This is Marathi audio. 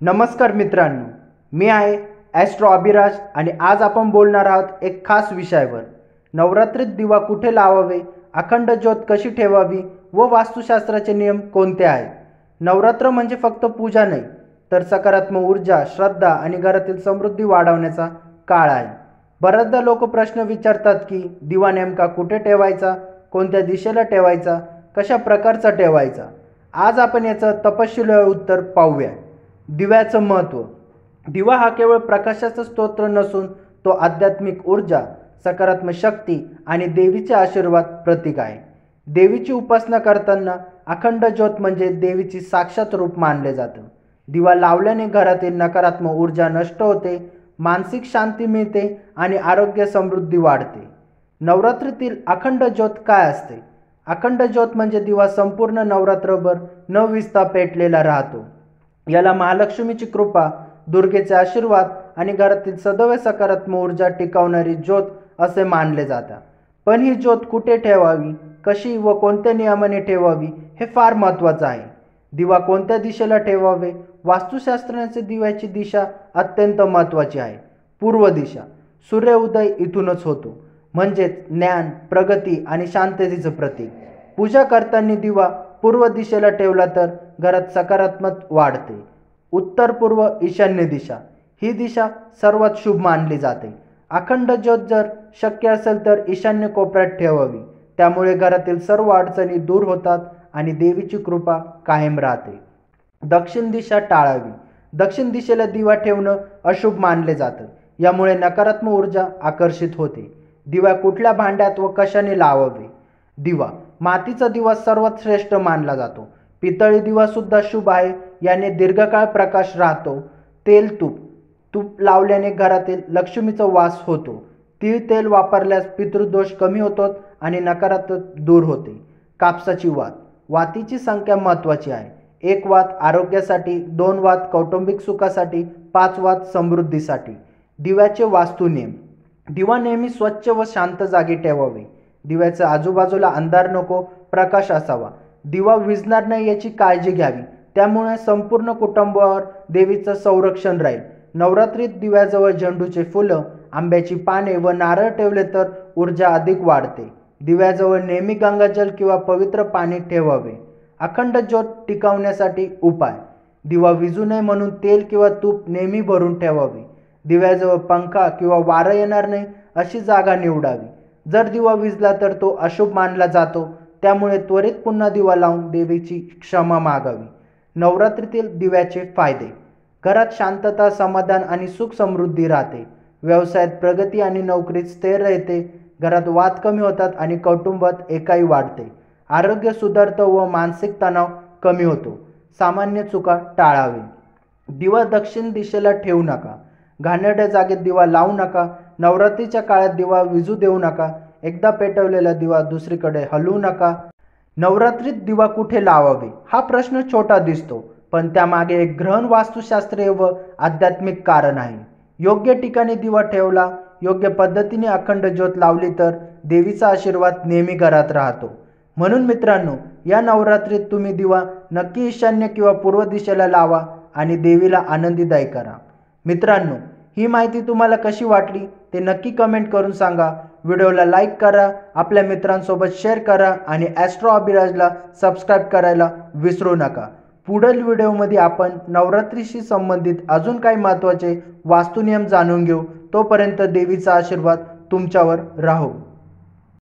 नमस्कार मित्रांनो, मी आहे ॲस्ट्रो अभिराज आणि आज आपण बोलणार आहोत एक खास विषयावर. नवरात्रीत दिवा कुठे लावावे, अखंड ज्योत कशी ठेवावी व वास्तुशास्त्राचे नियम कोणते आहेत. नवरात्र म्हणजे फक्त पूजा नाही, तर सकारात्मक ऊर्जा, श्रद्धा आणि घरातील समृद्धी वाढवण्याचा काळ आहे. बऱ्याचदा लोक प्रश्न विचारतात की दिवा नेमका कुठे ठेवायचा, कोणत्या दिशेला ठेवायचा, कशा प्रकारचा ठेवायचा. आज आपण याचं तपशीलवार उत्तर पाहूया. दिव्याचं महत्त्व. दिवा हा केवळ प्रकाशाचा स्तोत्र नसून तो आध्यात्मिक ऊर्जा, सकारात्मक शक्ती आणि देवीचे आशीर्वाद प्रतीक आहे. देवीची उपासना करताना अखंड ज्योत म्हणजे देवीची साक्षात रूप मानले जातं. दिवा लावल्याने घरातील नकारात्मक ऊर्जा नष्ट होते, मानसिक शांती मिळते आणि आरोग्य समृद्धी वाढते. नवरात्रीतील अखंड ज्योत काय असते? अखंड ज्योत म्हणजे दिवा संपूर्ण नवरात्रभर न विझता पेटलेला राहतो. याला महालक्ष्मीची कृपा, दुर्गेचे आशीर्वाद आणि घरातील सदैव सकारात्मक ऊर्जा टिकवणारी ज्योत असे मानले जातात. पण ही ज्योत कुठे ठेवावी, कशी व कोणत्या नियमाने ठेवावी हे फार महत्त्वाचं आहे. दिवा कोणत्या दिशेला ठेवावे? वास्तुशास्त्राचे दिव्याची दिशा अत्यंत महत्त्वाची आहे. पूर्व दिशा. सूर्य उदय इथूनच होतो, म्हणजेच ज्ञान, प्रगती आणि शांततेचं प्रतीक. पूजा करताना दिवा पूर्व दिशेला ठेवला तर घरात सकारात्मक वाढते. उत्तर पूर्व ईशान्य दिशा. ही दिशा सर्वात शुभ मानली जाते. अखंड ज्योत जर शक्य असेल तर ईशान्य कोपऱ्यात ठेवावी. त्यामुळे घरातील सर्व अडचणी दूर होतात आणि देवीची कृपा कायम राहते. दक्षिण दिशा टाळावी. दक्षिण दिशेला दिवा ठेवणं अशुभ मानले जातं. यामुळे नकारात्मक ऊर्जा आकर्षित होते. दिवा कुठल्या भांड्यात व कशाने लावावे? दिवा. मातीचा दिवा सर्वात श्रेष्ठ मानला जातो. पितळी दिवा सुद्धा शुभ आहे, याने दीर्घकाळ प्रकाश राहतो. तूप लावल्याने घरातील लक्ष्मीचा वास होतो. तीळ तेल वापरल्यास पितृदोष कमी होतो आणि नकारात्मक दूर होते. कापसाची वात. वातीची संख्या महत्त्वाची आहे. 1 वात आरोग्यासाठी, 2 वात कौटुंबिक सुखासाठी, 5 वात समृद्धीसाठी. दिव्याचे वास्तू नियम. दिवा नेहमी स्वच्छ व शांत जागी ठेवावे. दिव्याच्या आजूबाजूला अंधार नको, प्रकाश असावा. दिवा विझणार नाही याची काळजी घ्यावी. त्यामुळे संपूर्ण कुटुंबावर देवीचं संरक्षण राहील. नवरात्रीत दिव्याजवळ झेंडूचे फुलं, आंब्याची पाने व नारळ ठेवले तर ऊर्जा अधिक वाढते. दिव्याजवळ नेहमी गंगाजल किंवा पवित्र पाणी ठेवावे. अखंड ज्योत टिकवण्यासाठी उपाय. दिवा विझू नये म्हणून तेल किंवा तूप नेहमी भरून ठेवावे. दिव्याजवळ पंखा किंवा वारा येणार नाही अशी जागा निवडावी. जर दिवा विझला तर तो अशुभ मानला जातो. त्यामुळे त्वरित पुन्हा दिवा लावून देवीची क्षमा मागावी. नवरात्रीतील दिव्याचे फायदे. घरात शांतता, समाधान आणि सुख समृद्धी राहते. व्यवसायात प्रगती आणि नोकरीत स्थिर राहते. घरात वाद कमी होतात आणि कौटुंबात एकाई वाढते. आरोग्य सुधारतं व मानसिक तणाव कमी होतो. सामान्य चुका टाळावे. दिवा दक्षिण दिशेला ठेवू नका. घाणेरड्या जागेत दिवा लावू नका. नवरात्रीच्या काळात दिवा विझू देऊ नका. एकदा पेटवलेला दिवा दुसरीकडे हलवू नका. नवरात्रीत दिवा कुठे लावावे हा प्रश्न छोटा दिसतो, पण त्यामागे एक गहन वास्तुशास्त्रीय व आध्यात्मिक कारण आहे. योग्य ठिकाणी दिवा ठेवला, योग्य पद्धतीने अखंड ज्योत लावली तर देवीचा आशीर्वाद नेहमी घरात राहतो. म्हणून मित्रांनो, या नवरात्रीत तुम्ही दिवा नक्की ईशान्य किंवा पूर्व दिशेला लावा आणि देवीला आनंदीदायी करा. मित्रांनो, ही माहिती तुम्हाला कशी वाटली ते नक्की कमेंट करून सांगा. व्हिडिओला लाईक करा, आपल्या मित्रांसोबत शेअर करा आणि ॲस्ट्रो अभिराजला सबस्क्राईब करायला विसरू नका. पुढील व्हिडिओमध्ये आपण नवरात्रीशी संबंधित अजून काही महत्त्वाचे वास्तुनियम जाणून घेऊ. तोपर्यंत देवीचा आशीर्वाद तुमच्यावर राहो.